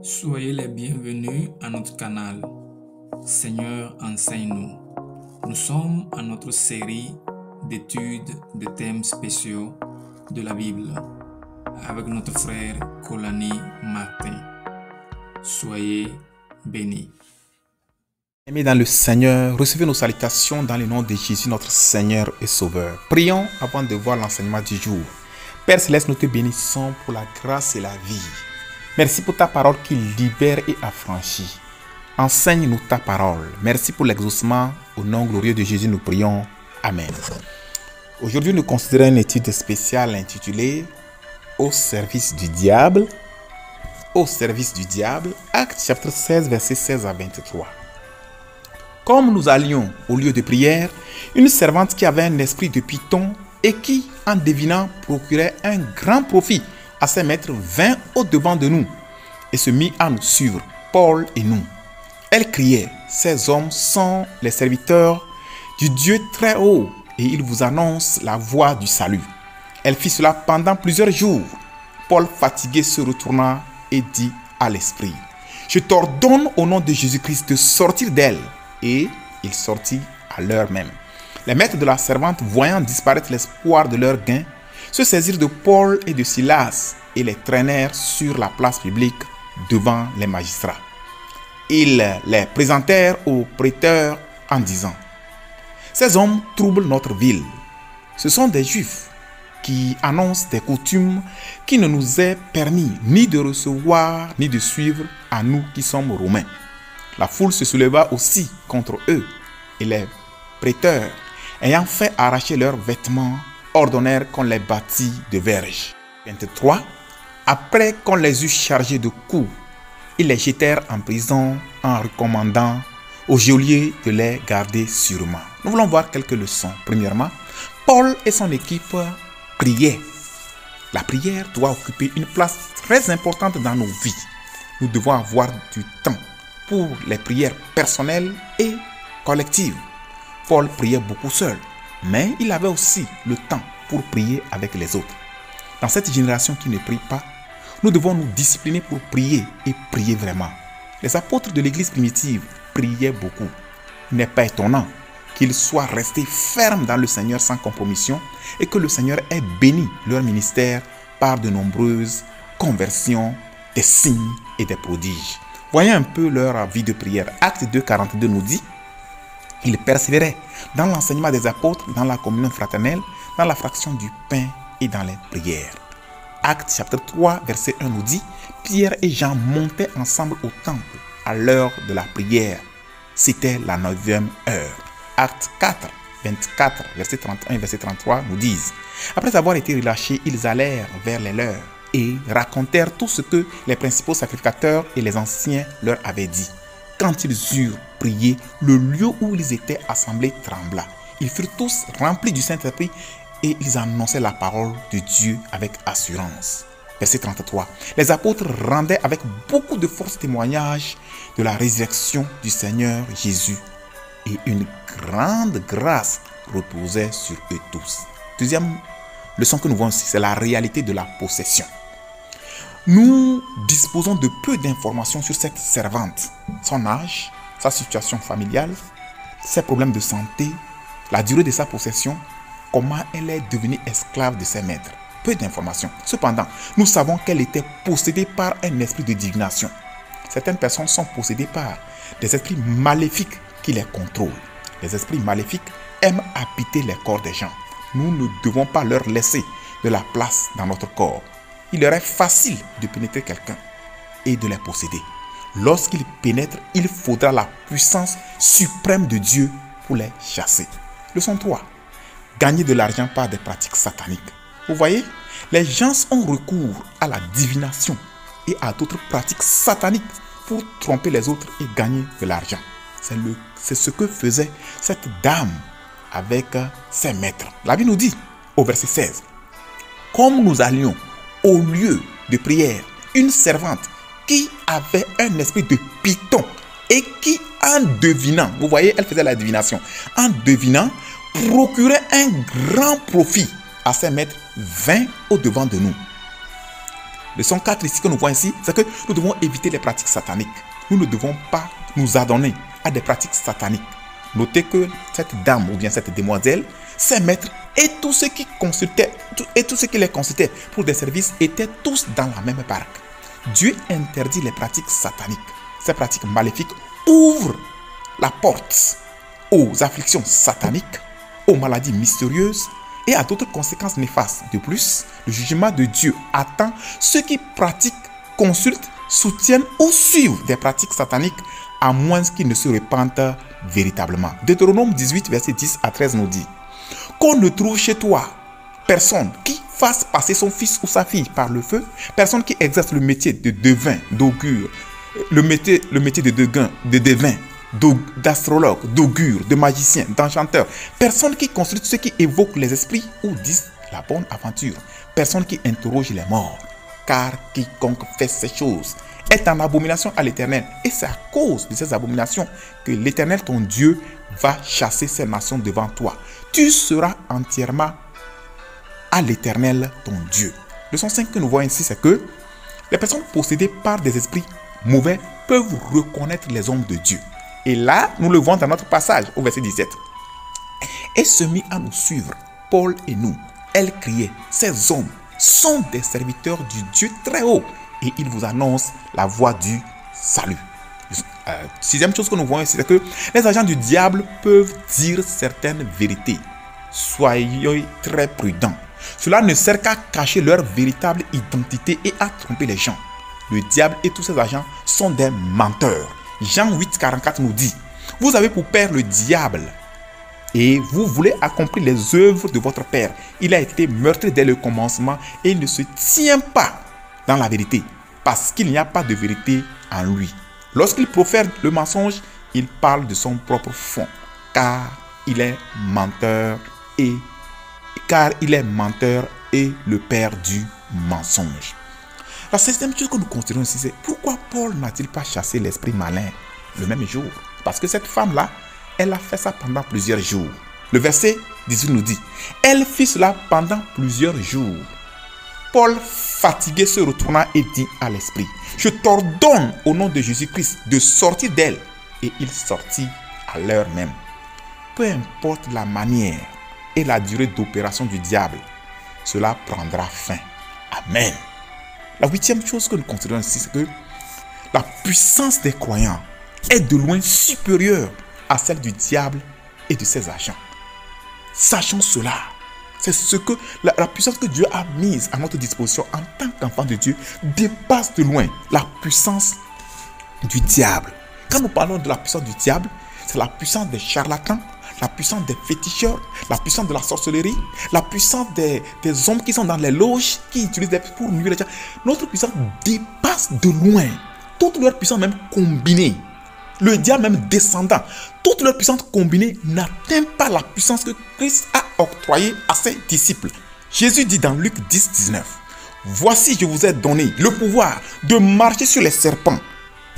Soyez les bienvenus à notre canal. Seigneur, enseigne-nous. Nous sommes à notre série d'études de thèmes spéciaux de la Bible avec notre frère Kolani Martin. Soyez bénis. Amis dans le Seigneur, recevez nos salutations dans le nom de Jésus, notre Seigneur et Sauveur. Prions avant de voir l'enseignement du jour. Père Céleste, nous te bénissons pour la grâce et la vie. Merci pour ta parole qui libère et affranchit. Enseigne-nous ta parole. Merci pour l'exaucement. Au nom glorieux de Jésus, nous prions. Amen. Aujourd'hui, nous considérons une étude spéciale intitulée « Au service du diable ». Au service du diable, Actes chapitre 16, versets 16 à 23. Comme nous allions au lieu de prière, une servante qui avait un esprit de python et qui, en devinant, procurait un grand profit à ses maîtres, vint au-devant de nous et se mit à nous suivre, Paul et nous. Elle criait, « Ces hommes sont les serviteurs du Dieu très haut et ils vous annoncent la voie du salut. » Elle fit cela pendant plusieurs jours. Paul, fatigué, se retourna et dit à l'esprit, « Je t'ordonne au nom de Jésus-Christ de sortir d'elle. » Et il sortit à l'heure même. Les maîtres de la servante, voyant disparaître l'espoir de leur gain, se saisirent de Paul et de Silas et les traînèrent sur la place publique devant les magistrats. Ils les présentèrent aux prêteurs en disant, « Ces hommes troublent notre ville. Ce sont des Juifs qui annoncent des coutumes qui ne nous est permis ni de recevoir ni de suivre à nous qui sommes Romains. » La foule se souleva aussi contre eux et les prêteurs, ayant fait arracher leurs vêtements, ordonnèrent qu'on les bâtît de verges. 23. Après qu'on les eut chargés de coups, ils les jetèrent en prison en recommandant au geôlier de les garder sûrement. Nous voulons voir quelques leçons. Premièrement, Paul et son équipe priaient. La prière doit occuper une place très importante dans nos vies. Nous devons avoir du temps pour les prières personnelles et collectives. Paul priait beaucoup seul, mais il avait aussi le temps pour prier avec les autres. Dans cette génération qui ne prie pas, nous devons nous discipliner pour prier et prier vraiment. Les apôtres de l'église primitive priaient beaucoup. Il n'est pas étonnant qu'ils soient restés fermes dans le Seigneur sans compromission et que le Seigneur ait béni leur ministère par de nombreuses conversions, des signes et des prodiges. Voyons un peu leur vie de prière. Acte 2, 42 nous dit, ils persévéraient dans l'enseignement des apôtres, dans la communion fraternelle, dans la fraction du pain et dans les prières. Acte chapitre 3, verset 1 nous dit, Pierre et Jean montaient ensemble au temple à l'heure de la prière. C'était la 9e heure. Acte 4, 24, verset 31 et verset 33 nous disent, après avoir été relâchés, ils allèrent vers les leurs et racontèrent tout ce que les principaux sacrificateurs et les anciens leur avaient dit. Quand ils eurent prié, le lieu où ils étaient assemblés trembla. Ils furent tous remplis du Saint-Esprit et ils annonçaient la parole de Dieu avec assurance. Verset 33. Les apôtres rendaient avec beaucoup de force témoignage de la résurrection du Seigneur Jésus et une grande grâce reposait sur eux tous. Deuxième leçon que nous voyons ici, c'est la réalité de la possession. Nous disposons de peu d'informations sur cette servante, son âge, sa situation familiale, ses problèmes de santé, la durée de sa possession, comment elle est devenue esclave de ses maîtres. Peu d'informations. Cependant, nous savons qu'elle était possédée par un esprit de divination. Certaines personnes sont possédées par des esprits maléfiques qui les contrôlent. Les esprits maléfiques aiment habiter les corps des gens. Nous ne devons pas leur laisser de la place dans notre corps. Il leur est facile de pénétrer quelqu'un et de les posséder. Lorsqu'ils pénètrent, il faudra la puissance suprême de Dieu pour les chasser. Leçon 3. Gagner de l'argent par des pratiques sataniques. Vous voyez, les gens ont recours à la divination et à d'autres pratiques sataniques pour tromper les autres et gagner de l'argent. C'est ce que faisait cette dame avec ses maîtres. La Bible nous dit au verset 16, « Comme nous allions au lieu de prière, une servante qui avait un esprit de python et qui, en devinant, vous voyez, elle faisait la divination, en devinant, procurait un grand profit à ses maîtres, vint au-devant de nous. Leçon 4 ici que nous voyons ici, c'est que nous devons éviter les pratiques sataniques. Nous ne devons pas nous adonner à des pratiques sataniques. Notez que cette dame ou bien cette demoiselle, ses maîtres et tous ceux qui consultaient et tous ceux qui les consultaient pour des services étaient tous dans la même barque. Dieu interdit les pratiques sataniques. Ces pratiques maléfiques ouvrent la porte aux afflictions sataniques, aux maladies mystérieuses et à d'autres conséquences néfastes. De plus, le jugement de Dieu attend ceux qui pratiquent, consultent, soutiennent ou suivent des pratiques sataniques à moins qu'ils ne se repentent véritablement. Deutéronome 18, verset 10 à 13 nous dit qu'on ne trouve chez toi personne qui fasse passer son fils ou sa fille par le feu, personne qui exerce le métier de devin, d'augure, le métier de devin, d'astrologue, d'augure, de magicien, d'enchanteur, personne qui consulte ceux qui évoquent les esprits ou disent la bonne aventure, personne qui interroge les morts, car quiconque fait ces choses est en abomination à l'Éternel. Et c'est à cause de ces abominations que l'Éternel, ton Dieu, va chasser ces nations devant toi. Tu seras entièrement à l'Éternel, ton Dieu. Leçon 5 que nous voyons ici, c'est que les personnes possédées par des esprits mauvais peuvent reconnaître les hommes de Dieu. Et là, nous le voyons dans notre passage au verset 17. Et se mit à nous suivre, Paul et nous. Elle criait, ces hommes sont des serviteurs du Dieu très haut et ils vous annoncent la voie du salut. Sixième chose que nous voyons ici, c'est que les agents du diable peuvent dire certaines vérités. Soyez très prudents. Cela ne sert qu'à cacher leur véritable identité et à tromper les gens. Le diable et tous ses agents sont des menteurs. Jean 8, 44 nous dit, vous avez pour père le diable et vous voulez accomplir les œuvres de votre père. Il a été meurtri dès le commencement et il ne se tient pas dans la vérité parce qu'il n'y a pas de vérité en lui. Lorsqu'il profère le mensonge, il parle de son propre fond car il est menteur et le père du mensonge. La septième chose que nous considérons ici, c'est pourquoi Paul n'a-t-il pas chassé l'esprit malin le même jour? Parce que cette femme-là, elle a fait ça pendant plusieurs jours. Le verset 18 nous dit, elle fit cela pendant plusieurs jours. Paul, fatigué, se retourna et dit à l'esprit, je t'ordonne au nom de Jésus-Christ de sortir d'elle. Et il sortit à l'heure même. Peu importe la manière et la durée d'opération du diable, cela prendra fin. Amen. La huitième chose que nous considérons ici, c'est que la puissance des croyants est de loin supérieure à celle du diable et de ses agents. Sachons cela. C'est ce que la puissance que Dieu a mise à notre disposition en tant qu'enfant de Dieu dépasse de loin la puissance du diable. Quand nous parlons de la puissance du diable, c'est la puissance des charlatans, la puissance des féticheurs, la puissance de la sorcellerie, la puissance des hommes qui sont dans les loges, qui utilisent des pour nuire les gens. Notre puissance dépasse de loin toute leur puissance même combinée. Le diable même descendant, toute leur puissance combinée n'atteint pas la puissance que Christ a octroyée à ses disciples. Jésus dit dans Luc 10, 19, « Voici, je vous ai donné le pouvoir de marcher sur les serpents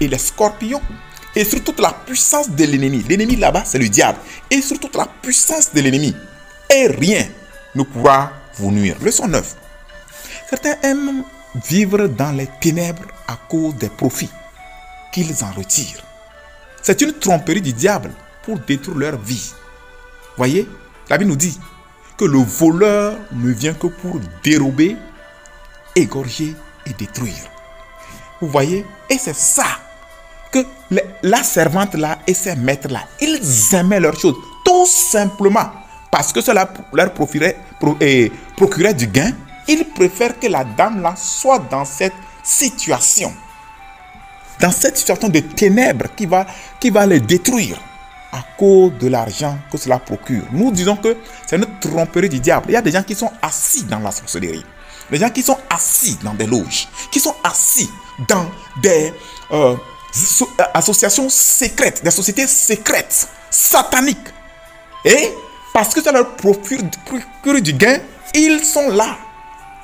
et les scorpions et sur toute la puissance de l'ennemi. » L'ennemi là-bas, c'est le diable. Et sur toute la puissance de l'ennemi. Et rien ne pourra vous nuire. Leçon 9. Certains aiment vivre dans les ténèbres à cause des profits qu'ils en retirent. C'est une tromperie du diable pour détruire leur vie. Voyez, la Bible nous dit que le voleur ne vient que pour dérober, égorger et détruire. Vous voyez, et c'est ça que la servante là et ses maîtres là, ils aimaient leurs choses tout simplement parce que cela leur procurait du gain. Ils préfèrent que la dame là soit dans cette situation de ténèbres qui va les détruire à cause de l'argent que cela procure. Nous disons que c'est une tromperie du diable. Il y a des gens qui sont assis dans la sorcellerie, des gens qui sont assis dans des loges, qui sont assis dans des associations secrètes, des sociétés secrètes, sataniques. Et parce que ça leur procure du gain, ils sont là,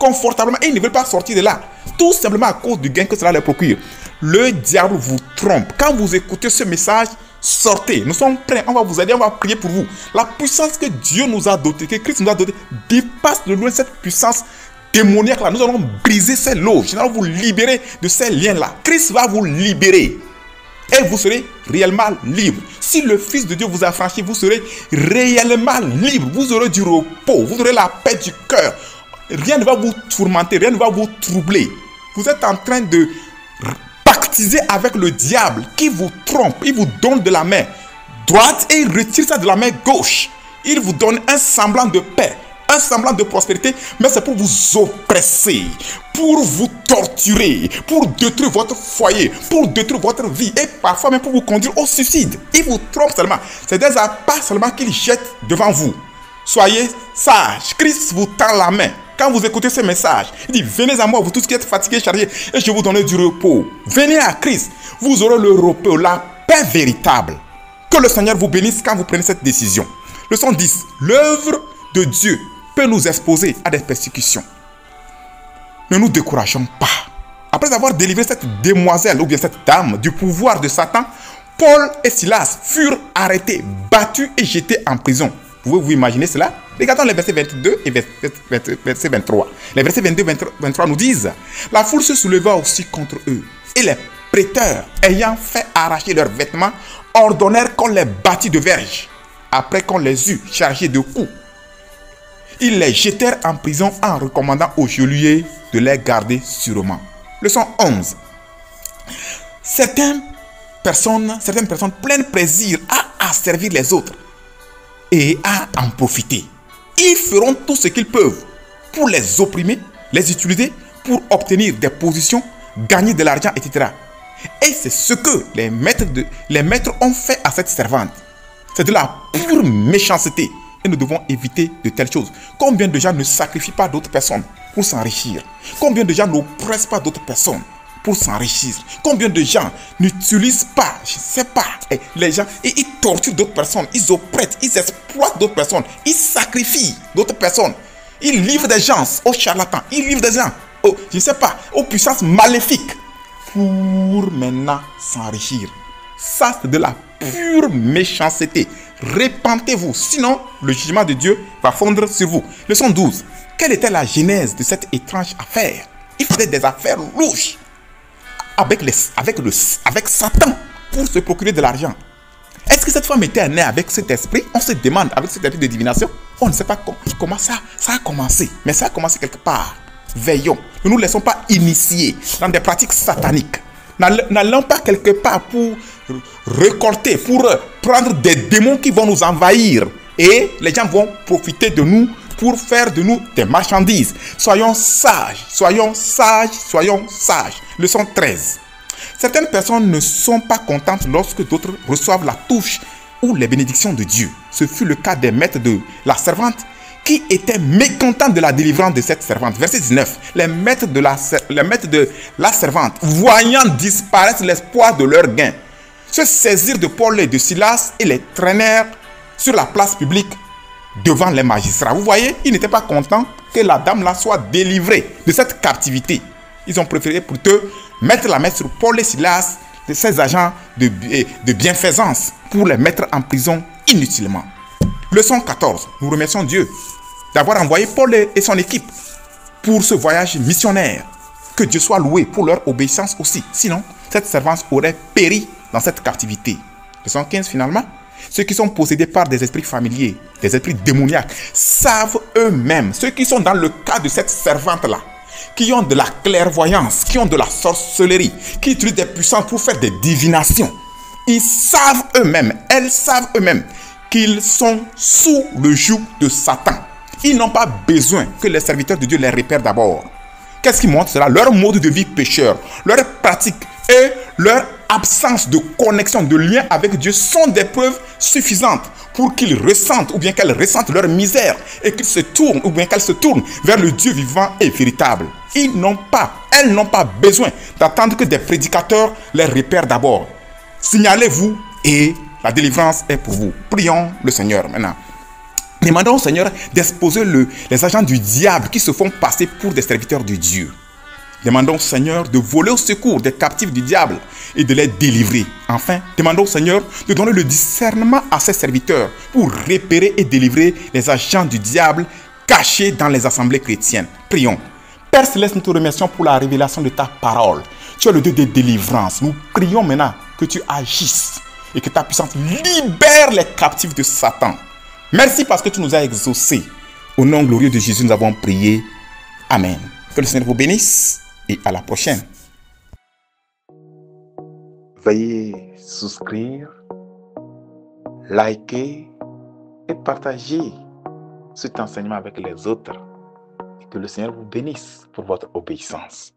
confortablement, et ils ne veulent pas sortir de là. Tout simplement à cause du gain que cela leur procure. Le diable vous trompe. Quand vous écoutez ce message, sortez. Nous sommes prêts. On va vous aider, on va prier pour vous. La puissance que Dieu nous a dotée, que Christ nous a dotée, dépasse de loin cette puissance démoniaques là, nous allons briser ces loges. Nous allons vous libérer de ces liens là. Christ va vous libérer. Et vous serez réellement libre. Si le Fils de Dieu vous a franchi, vous serez réellement libre. Vous aurez du repos. Vous aurez la paix du cœur. Rien ne va vous tourmenter. Rien ne va vous troubler. Vous êtes en train de pactiser avec le diable qui vous trompe. Il vous donne de la main droite et il retire ça de la main gauche. Il vous donne un semblant de paix, un semblant de prospérité, mais c'est pour vous oppresser, pour vous torturer, pour détruire votre foyer, pour détruire votre vie et parfois même pour vous conduire au suicide. Il vous trompe seulement. C'est des appâts seulement qu'il jette devant vous. Soyez sages. Christ vous tend la main. Quand vous écoutez ce message, il dit, venez à moi, vous tous qui êtes fatigués, chargés, et je vais vous donner du repos. Venez à Christ. Vous aurez le repos, la paix véritable. Que le Seigneur vous bénisse quand vous prenez cette décision. Leçon 10. L'œuvre de Dieu peut nous exposer à des persécutions. Ne nous décourageons pas. Après avoir délivré cette demoiselle ou bien cette dame du pouvoir de Satan, Paul et Silas furent arrêtés, battus et jetés en prison. Pouvez vous imaginer cela? Regardons les versets 22 et verset 23. Les versets 22 et 23 nous disent: la foule se souleva aussi contre eux, et les prêteurs, ayant fait arracher leurs vêtements, ordonnèrent qu'on les bâtît de verges. Après qu'on les eut chargés de coups, ils les jetèrent en prison en recommandant au geôlier de les garder sûrement. Leçon 11. Certaines personnes prennent plaisir à servir les autres et à en profiter. Ils feront tout ce qu'ils peuvent pour les opprimer, les utiliser pour obtenir des positions, gagner de l'argent, etc. Et c'est ce que les maîtres ont fait à cette servante. C'est de la pure méchanceté. Et nous devons éviter de telles choses. Combien de gens ne sacrifient pas d'autres personnes pour s'enrichir? Combien de gens n'oppressent pas d'autres personnes pour s'enrichir? Combien de gens n'utilisent pas, je ne sais pas, les gens, et ils torturent d'autres personnes, ils oppressent, ils exploitent d'autres personnes, ils sacrifient d'autres personnes, ils livrent des gens aux charlatans, ils livrent des gens, je ne sais pas, aux puissances maléfiques pour maintenant s'enrichir. Ça, c'est de la pure méchanceté. Répentez-vous, sinon le jugement de Dieu va fondre sur vous. Leçon 12. Quelle était la genèse de cette étrange affaire? Il faisait des affaires louches avec Satan pour se procurer de l'argent. Est-ce que cette femme était née avec cet esprit? On se demande, avec cet esprit de divination. On ne sait pas comment ça a commencé. Mais ça a commencé quelque part. Veillons. Ne nous laissons pas initier dans des pratiques sataniques. N'allons pas quelque part pour récolter, pour prendre des démons qui vont nous envahir. Et les gens vont profiter de nous pour faire de nous des marchandises. Soyons sages, soyons sages, soyons sages. Leçon 13. Certaines personnes ne sont pas contentes lorsque d'autres reçoivent la touche ou les bénédictions de Dieu. Ce fut le cas des maîtres de la servante qui étaient mécontents de la délivrance de cette servante. Verset 19. Les maîtres de la servante, voyant disparaître l'espoir de leur gain, se saisirent de Paul et de Silas et les traînèrent sur la place publique devant les magistrats. Vous voyez, ils n'étaient pas contents que la dame là soit délivrée de cette captivité. Ils ont préféré plutôt mettre la main sur Paul et Silas, de ces agents de bienfaisance, pour les mettre en prison inutilement. Leçon 14. Nous remercions Dieu d'avoir envoyé Paul et son équipe pour ce voyage missionnaire. Que Dieu soit loué pour leur obéissance aussi. Sinon, cette servante aurait péri dans cette captivité. Leçon 15 finalement. Ceux qui sont possédés par des esprits familiers, des esprits démoniaques, savent eux-mêmes, ceux qui sont dans le cas de cette servante-là, qui ont de la clairvoyance, qui ont de la sorcellerie, qui utilisent des puissances pour faire des divinations. Ils savent eux-mêmes, elles savent eux-mêmes qu'ils sont sous le joug de Satan. Ils n'ont pas besoin que les serviteurs de Dieu les repèrent d'abord. Qu'est-ce qui montre cela? Leur mode de vie pécheur, leur pratique et leur absence de connexion, de lien avec Dieu sont des preuves suffisantes pour qu'ils ressentent ou bien qu'elles ressentent leur misère et qu'ils se tournent ou bien qu'elles se tournent vers le Dieu vivant et véritable. Elles n'ont pas besoin d'attendre que des prédicateurs les repèrent d'abord. Signalez-vous et la délivrance est pour vous. Prions le Seigneur maintenant. Demandons au Seigneur d'exposer les agents du diable qui se font passer pour des serviteurs de Dieu. Demandons au Seigneur de voler au secours des captifs du diable et de les délivrer. Enfin, demandons au Seigneur de donner le discernement à ses serviteurs pour repérer et délivrer les agents du diable cachés dans les assemblées chrétiennes. Prions. Père Céleste, nous te remercions pour la révélation de ta parole. Tu es le Dieu de délivrance. Nous prions maintenant que tu agisses et que ta puissance libère les captifs de Satan. Merci parce que tu nous as exaucés. Au nom glorieux de Jésus, nous avons prié. Amen. Que le Seigneur vous bénisse et à la prochaine. Veuillez souscrire, liker et partager cet enseignement avec les autres. Et que le Seigneur vous bénisse pour votre obéissance.